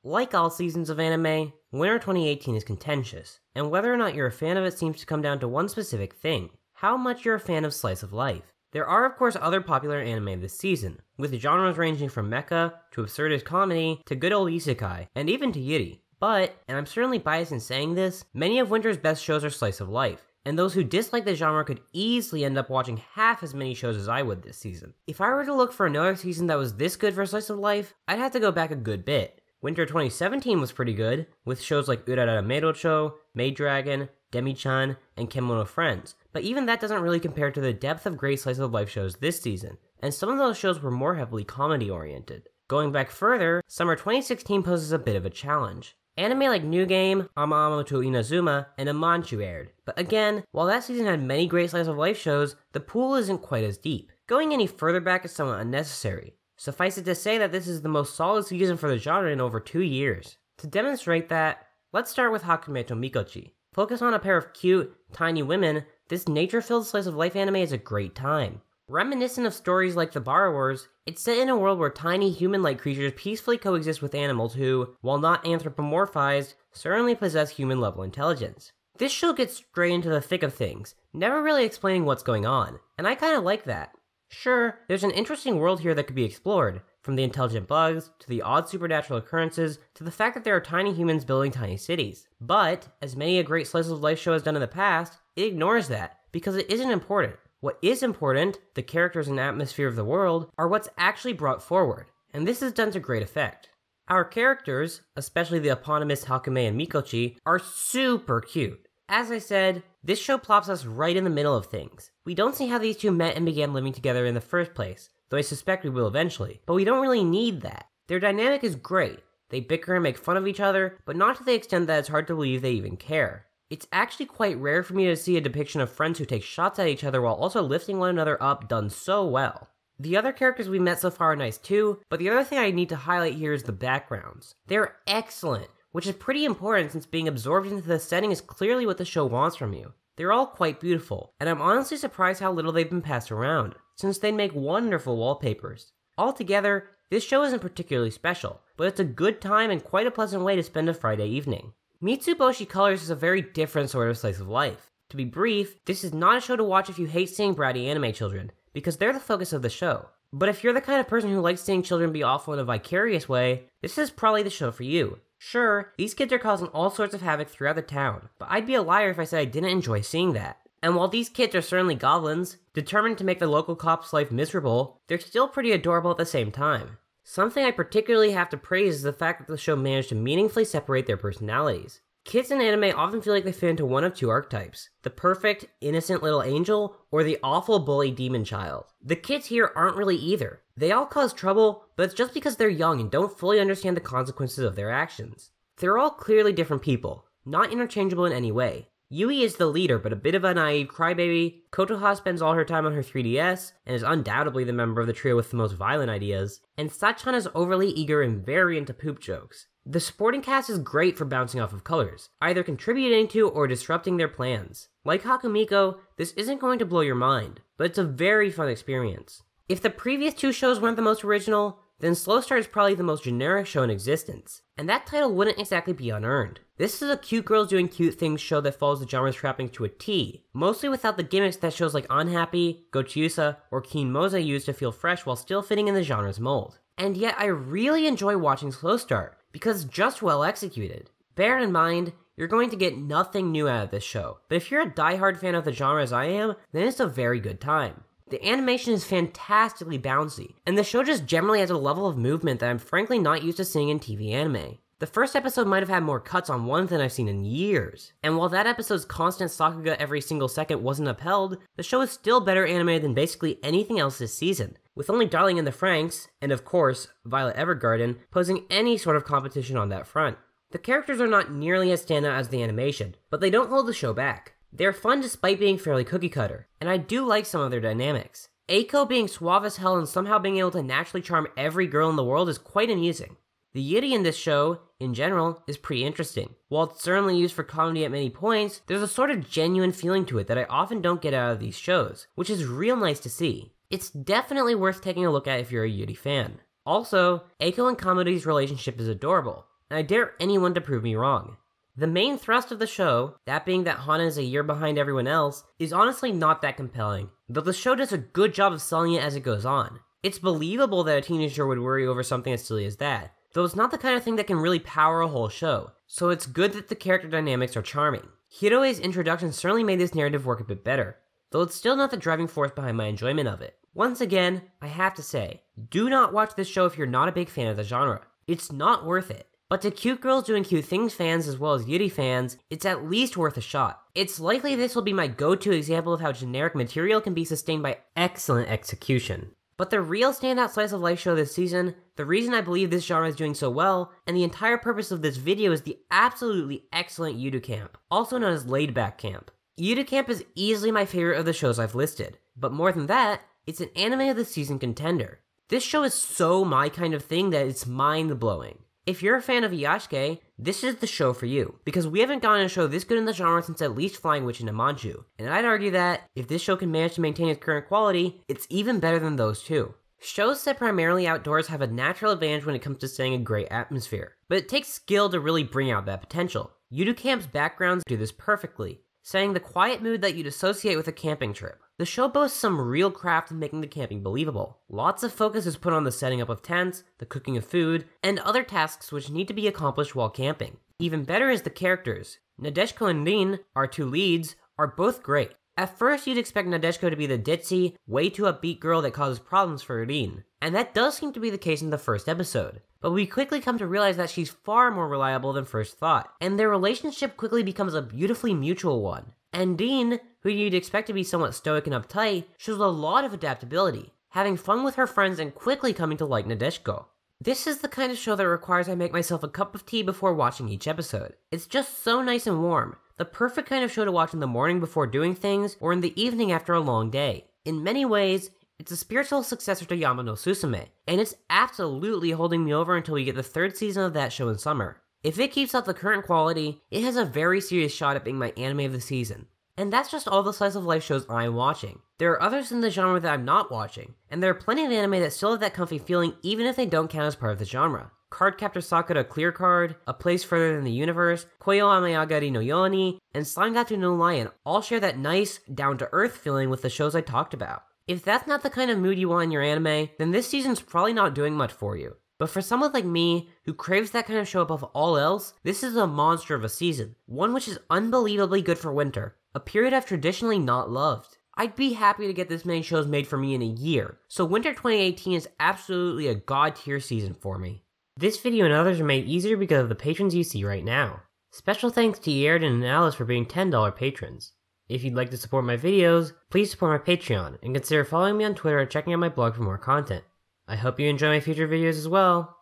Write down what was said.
Like all seasons of anime, Winter 2018 is contentious, and whether or not you're a fan of it seems to come down to one specific thing: how much you're a fan of slice of life. There are of course other popular anime this season, with genres ranging from mecha, to absurdist comedy, to good old isekai, and even to yuri. But, and I'm certainly biased in saying this, many of Winter's best shows are slice of life, and those who dislike the genre could easily end up watching half as many shows as I would this season. If I were to look for another season that was this good for slice of life, I'd have to go back a good bit. Winter 2017 was pretty good, with shows like Urarara Meiroucho, Maid Dragon, Demi-chan, and Kemono Friends, but even that doesn't really compare to the depth of great slice of life shows this season, and some of those shows were more heavily comedy oriented. Going back further, summer 2016 poses a bit of a challenge. Anime like New Game, Ama Ama to Inazuma, and Amanchu aired, but again, while that season had many great slice of life shows, the pool isn't quite as deep. Going any further back is somewhat unnecessary. Suffice it to say that this is the most solid season for the genre in over 2 years. To demonstrate that, let's start with Hakume to Mikochi. Focus on a pair of cute, tiny women, this nature-filled slice of life anime is a great time. Reminiscent of stories like The Borrowers, it's set in a world where tiny human-like creatures peacefully coexist with animals who, while not anthropomorphized, certainly possess human-level intelligence. This show gets straight into the thick of things, never really explaining what's going on, and I kinda like that. Sure, there's an interesting world here that could be explored, from the intelligent bugs, to the odd supernatural occurrences, to the fact that there are tiny humans building tiny cities. But, as many a great slice of life show has done in the past, it ignores that, because it isn't important. What is important, the characters and atmosphere of the world, are what's actually brought forward, and this is done to great effect. Our characters, especially the eponymous Hakume and Mikochi, are super cute. As I said, this show plops us right in the middle of things. We don't see how these two met and began living together in the first place, though I suspect we will eventually, but we don't really need that. Their dynamic is great. They bicker and make fun of each other, but not to the extent that it's hard to believe they even care. It's actually quite rare for me to see a depiction of friends who take shots at each other while also lifting one another up done so well. The other characters we met so far are nice too, but the other thing I need to highlight here is the backgrounds. They're excellent, which is pretty important since being absorbed into the setting is clearly what the show wants from you. They're all quite beautiful, and I'm honestly surprised how little they've been passed around, since they make wonderful wallpapers. Altogether, this show isn't particularly special, but it's a good time and quite a pleasant way to spend a Friday evening. Mitsuboshi Colors is a very different sort of slice of life. To be brief, this is not a show to watch if you hate seeing bratty anime children, because they're the focus of the show. But if you're the kind of person who likes seeing children be awful in a vicarious way, this is probably the show for you. Sure, these kids are causing all sorts of havoc throughout the town, but I'd be a liar if I said I didn't enjoy seeing that. And while these kids are certainly goblins, determined to make the local cop's life miserable, they're still pretty adorable at the same time. Something I particularly have to praise is the fact that the show managed to meaningfully separate their personalities. Kids in anime often feel like they fit into one of two archetypes: the perfect, innocent little angel, or the awful bully demon child. The kids here aren't really either. They all cause trouble, but it's just because they're young and don't fully understand the consequences of their actions. They're all clearly different people, not interchangeable in any way. Yui is the leader, but a bit of a naive crybaby. Kotoha spends all her time on her 3DS, and is undoubtedly the member of the trio with the most violent ideas. And Sachan is overly eager and very into poop jokes. The supporting cast is great for bouncing off of colors, either contributing to or disrupting their plans. Like Hakumiko, this isn't going to blow your mind, but it's a very fun experience. If the previous two shows weren't the most original, then Slow Start is probably the most generic show in existence, and that title wouldn't exactly be unearned. This is a cute girls doing cute things show that follows the genre's trappings to a T, mostly without the gimmicks that shows like Unhappy, Gochiusa, or Keen Moza use to feel fresh while still fitting in the genre's mold. And yet I really enjoy watching Slow Start, because it's just well executed. Bear in mind, you're going to get nothing new out of this show, but if you're a diehard fan of the genre as I am, then it's a very good time. The animation is fantastically bouncy, and the show just generally has a level of movement that I'm frankly not used to seeing in TV anime. The first episode might have had more cuts on one than I've seen in years, and while that episode's constant sakuga every single second wasn't upheld, the show is still better animated than basically anything else this season, with only Darling in the Franxx, and of course, Violet Evergarden, posing any sort of competition on that front. The characters are not nearly as standout as the animation, but they don't hold the show back. They're fun despite being fairly cookie-cutter, and I do like some of their dynamics. Eiko being suave as hell and somehow being able to naturally charm every girl in the world is quite amusing. The yuri in this show, in general, is pretty interesting. While it's certainly used for comedy at many points, there's a sort of genuine feeling to it that I often don't get out of these shows, which is real nice to see. It's definitely worth taking a look at if you're a yuri fan. Also, Eiko and Kamudi's relationship is adorable. and I dare anyone to prove me wrong. The main thrust of the show, that being that Hana is a year behind everyone else, is honestly not that compelling, though the show does a good job of selling it as it goes on. It's believable that a teenager would worry over something as silly as that, though it's not the kind of thing that can really power a whole show, so it's good that the character dynamics are charming. Hiroe's introduction certainly made this narrative work a bit better, though it's still not the driving force behind my enjoyment of it. Once again, I have to say, do not watch this show if you're not a big fan of the genre. It's not worth it. But to cute girls doing cute things fans as well as Yuri fans, it's at least worth a shot. It's likely this will be my go-to example of how generic material can be sustained by excellent execution. But the real standout slice of life show this season, the reason I believe this genre is doing so well, and the entire purpose of this video is the absolutely excellent Yudu Camp, also known as Laid Back Camp. Yudu Camp is easily my favorite of the shows I've listed, but more than that, it's an anime of the season contender. This show is so my kind of thing that it's mind-blowing. If you're a fan of Iyashike, this is the show for you, because we haven't gotten a show this good in the genre since at least Flying Witch and Amanju, and I'd argue that, if this show can manage to maintain its current quality, it's even better than those two. Shows set primarily outdoors have a natural advantage when it comes to setting a great atmosphere, but it takes skill to really bring out that potential. Yudu Camp's backgrounds do this perfectly, setting the quiet mood that you'd associate with a camping trip. The show boasts some real craft in making the camping believable. Lots of focus is put on the setting up of tents, the cooking of food, and other tasks which need to be accomplished while camping. Even better is the characters. Nadeshiko and Rin, our two leads, are both great. At first you'd expect Nadeshiko to be the ditzy, way too upbeat girl that causes problems for Rin, and that does seem to be the case in the first episode. But we quickly come to realize that she's far more reliable than first thought, and their relationship quickly becomes a beautifully mutual one. And Dean, who you'd expect to be somewhat stoic and uptight, shows a lot of adaptability, having fun with her friends and quickly coming to like Nadeshiko. This is the kind of show that requires I make myself a cup of tea before watching each episode. It's just so nice and warm, the perfect kind of show to watch in the morning before doing things, or in the evening after a long day. In many ways, it's a spiritual successor to Yama no Susume, and it's absolutely holding me over until we get the third season of that show in summer. If it keeps up the current quality, it has a very serious shot at being my anime of the season. And that's just all the slice of life shows I'm watching. There are others in the genre that I'm not watching, and there are plenty of anime that still have that comfy feeling even if they don't count as part of the genre. Cardcaptor Sakura Clear Card, A Place Further Than the Universe, Koyo Ameagari no Yoni, and Slangatu no Lion all share that nice, down-to-earth feeling with the shows I talked about. If that's not the kind of mood you want in your anime, then this season's probably not doing much for you. But for someone like me, who craves that kind of show above all else, this is a monster of a season, one which is unbelievably good for winter, a period I've traditionally not loved. I'd be happy to get this many shows made for me in a year, so winter 2018 is absolutely a god tier season for me. This video and others are made easier because of the patrons you see right now. Special thanks to Yerden and Alice for being $10 patrons. If you'd like to support my videos, please support my Patreon, and consider following me on Twitter or checking out my blog for more content. I hope you enjoy my future videos as well.